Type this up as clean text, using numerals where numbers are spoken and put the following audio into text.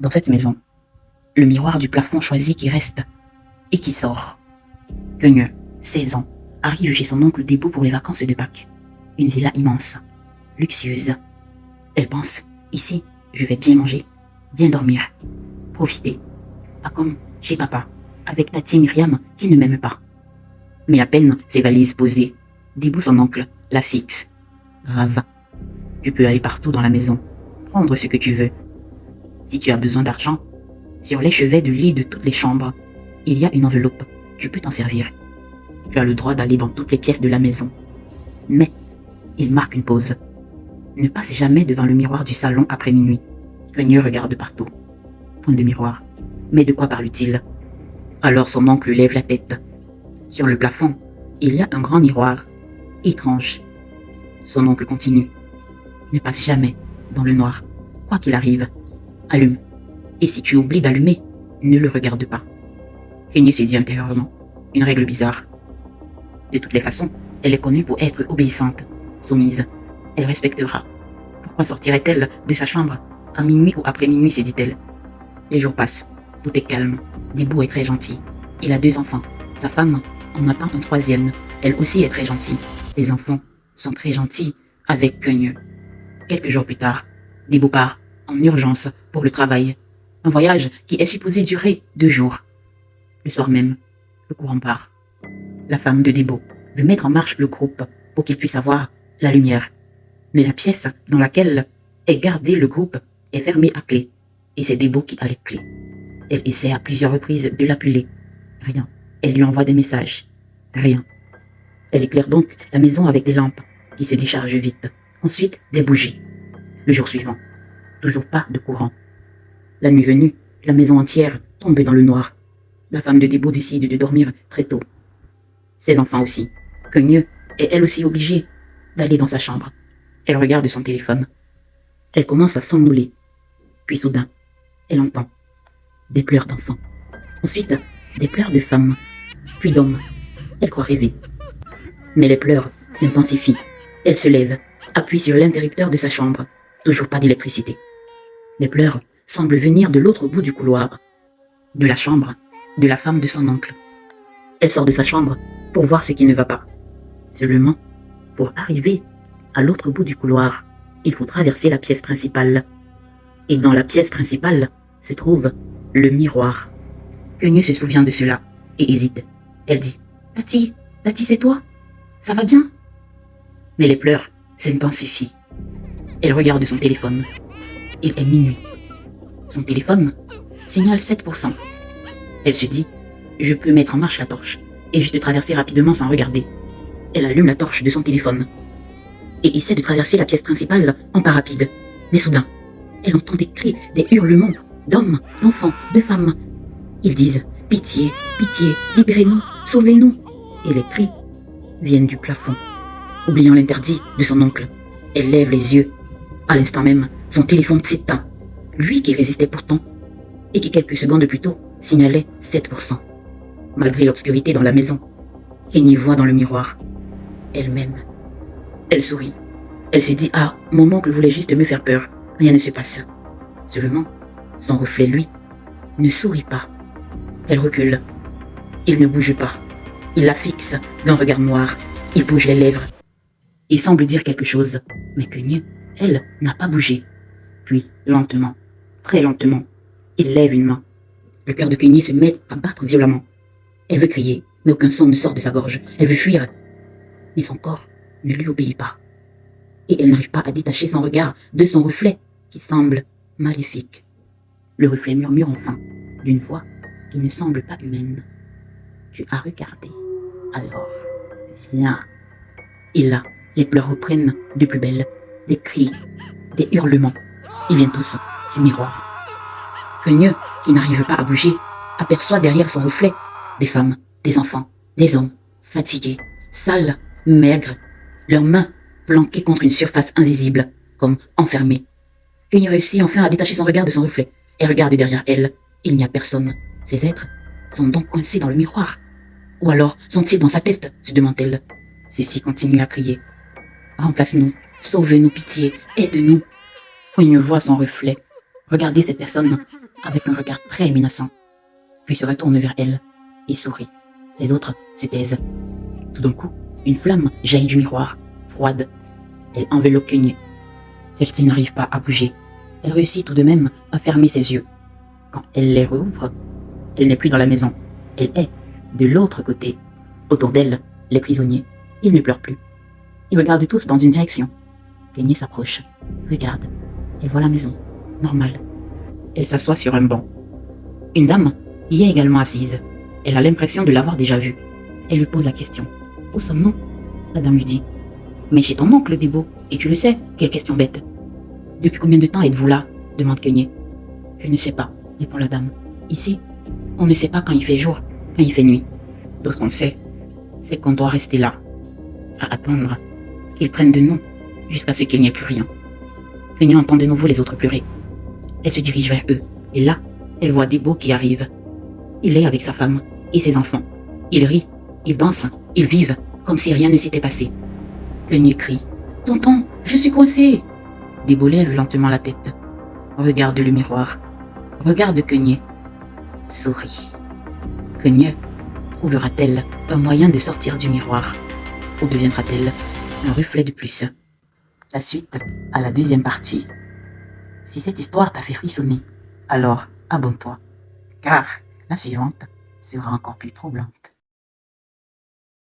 Dans cette maison, le miroir du plafond choisi qui reste et qui sort. Queneux, 16 ans, arrive chez son oncle Debo pour les vacances de Pâques. Une villa immense, luxueuse. Elle pense, ici, je vais bien manger, bien dormir, profiter. Pas comme chez papa, avec Tati Myriam qui ne m'aime pas. Mais à peine ses valises posées, Debo, son oncle, la fixe. Grave. Tu peux aller partout dans la maison, prendre ce que tu veux. Si tu as besoin d'argent, sur les chevets de lit de toutes les chambres, il y a une enveloppe, tu peux t'en servir. Tu as le droit d'aller dans toutes les pièces de la maison. Mais, il marque une pause. Ne passe jamais devant le miroir du salon après minuit. Queneux regarde partout. Point de miroir. Mais de quoi parle-t-il? Alors son oncle lève la tête. Sur le plafond, il y a un grand miroir. Étrange. Son oncle continue. Ne passe jamais dans le noir. Quoi qu'il arrive, allume. Et si tu oublies d'allumer, ne le regarde pas. Queneux se dit intérieurement. Une règle bizarre. De toutes les façons, elle est connue pour être obéissante, soumise. Elle respectera. Pourquoi sortirait-elle de sa chambre à minuit ou après minuit, se dit-elle. Les jours passent. Tout est calme. Debo est très gentil. Il a 2 enfants. Sa femme en attend un 3e. Elle aussi est très gentille. Les enfants sont très gentils avec Queneux. Quelques jours plus tard, Debo part en urgence pour le travail. Un voyage qui est supposé durer 2 jours. Le soir même, le courant part. La femme de Debo veut mettre en marche le groupe pour qu'il puisse avoir la lumière. Mais la pièce dans laquelle est gardé le groupe est fermée à clé. Et c'est Debo qui a les clés. Elle essaie à plusieurs reprises de l'appeler. Rien. Elle lui envoie des messages. Rien. Elle éclaire donc la maison avec des lampes qui se déchargent vite. Ensuite, des bougies. Le jour suivant, toujours pas de courant. La nuit venue, la maison entière tombe dans le noir. La femme de Debo décide de dormir très tôt. Ses enfants aussi. Queneux est elle aussi obligée d'aller dans sa chambre. Elle regarde son téléphone. Elle commence à somnoler. Puis soudain, elle entend des pleurs d'enfants. Ensuite, des pleurs de femmes, puis d'hommes. Elle croit rêver. Mais les pleurs s'intensifient. Elle se lève, appuie sur l'interrupteur de sa chambre. Toujours pas d'électricité. Les pleurs semblent venir de l'autre bout du couloir. De la chambre de la femme de son oncle. Elle sort de sa chambre pour voir ce qui ne va pas. Seulement, pour arriver à l'autre bout du couloir, il faut traverser la pièce principale. Et dans la pièce principale se trouve le miroir. Queneux se souvient de cela et hésite. Elle dit « Tati, c'est toi? Ça va bien ?» Mais les pleurs s'intensifient. Elle regarde son téléphone. Il est minuit. Son téléphone signale 7%. Elle se dit « Je peux mettre en marche la torche et juste traverser rapidement sans regarder. » Elle allume la torche de son téléphone et essaie de traverser la pièce principale en pas rapide. Mais soudain, elle entend des cris, des hurlements d'hommes, d'enfants, de femmes. Ils disent « Pitié, pitié, libérez-nous, sauvez-nous » et les cris viennent du plafond. Oubliant l'interdit de son oncle, elle lève les yeux. À l'instant même, son téléphone s'éteint. Lui qui résistait pourtant et qui quelques secondes plus tôt signalait 7%. Malgré l'obscurité dans la maison, Queneux voit dans le miroir elle-même. Elle sourit. Elle se dit « Ah, mon oncle voulait juste me faire peur. Rien ne se passe. » Seulement, son reflet, lui, ne sourit pas. Elle recule. Il ne bouge pas. Il la fixe d'un regard noir. Il bouge les lèvres. Il semble dire quelque chose. Mais Queneux, elle, n'a pas bougé. Puis, lentement, très lentement, il lève une main. Le cœur de Queneux se met à battre violemment. Elle veut crier, mais aucun son ne sort de sa gorge. Elle veut fuir. Mais son corps ne lui obéit pas. Et elle n'arrive pas à détacher son regard de son reflet qui semble maléfique. Le reflet murmure enfin, d'une voix qui ne semble pas humaine. « Tu as regardé, alors viens. » Et là, les pleurs reprennent de plus belle, des cris, des hurlements. Ils viennent tous du miroir. Queneux, qui n'arrive pas à bouger, aperçoit derrière son reflet des femmes, des enfants, des hommes, fatigués, sales, maigres, leurs mains planquées contre une surface invisible, comme enfermées. Queneux réussit enfin à détacher son regard de son reflet et regarde derrière elle. Il n'y a personne. Ces êtres sont donc coincés dans le miroir. Ou alors sont-ils dans sa tête, se demande-t-elle. Ceux-ci continuent à crier. Remplace-nous, sauve-nous, pitié, aide-nous. Queneux voit son reflet. Regardez cette personne avec un regard très menaçant, puis se retourne vers elle et sourit. Les autres se taisent. Tout d'un coup, une flamme jaillit du miroir, froide. Elle enveloppe Kenyé. Celle-ci n'arrive pas à bouger. Elle réussit tout de même à fermer ses yeux. Quand elle les rouvre, elle n'est plus dans la maison. Elle est de l'autre côté. Autour d'elle, les prisonniers. Ils ne pleurent plus. Ils regardent tous dans une direction. Kenyé s'approche. Regarde. Elle voit la maison. Normale. Elle s'assoit sur un banc. Une dame y est également assise. Elle a l'impression de l'avoir déjà vue. Elle lui pose la question. Où sommes-nous? La dame lui dit. Mais chez ton oncle, Debo. Et tu le sais, quelle question bête. Depuis combien de temps êtes-vous là? Demande Kenyé. Je ne sais pas, répond la dame. Ici, on ne sait pas quand il fait jour, quand il fait nuit. Tout ce qu'on sait, c'est qu'on doit rester là, à attendre qu'ils prennent de nous, jusqu'à ce qu'il n'y ait plus rien. Kenyé entend de nouveau les autres pleurer. Elle se dirige vers eux, et là, elle voit Debo qui arrive. Il est avec sa femme et ses enfants. Ils rient, ils dansent, ils vivent, comme si rien ne s'était passé. Kenyé crie. Tonton, je suis coincé. Debo lève lentement la tête. Regarde le miroir. Regarde Kenyé. Sourit. Kenyé trouvera-t-elle un moyen de sortir du miroir? Ou deviendra-t-elle un reflet de plus? La suite à la deuxième partie. Si cette histoire t'a fait frissonner, alors abonne-toi, car la suivante sera encore plus troublante.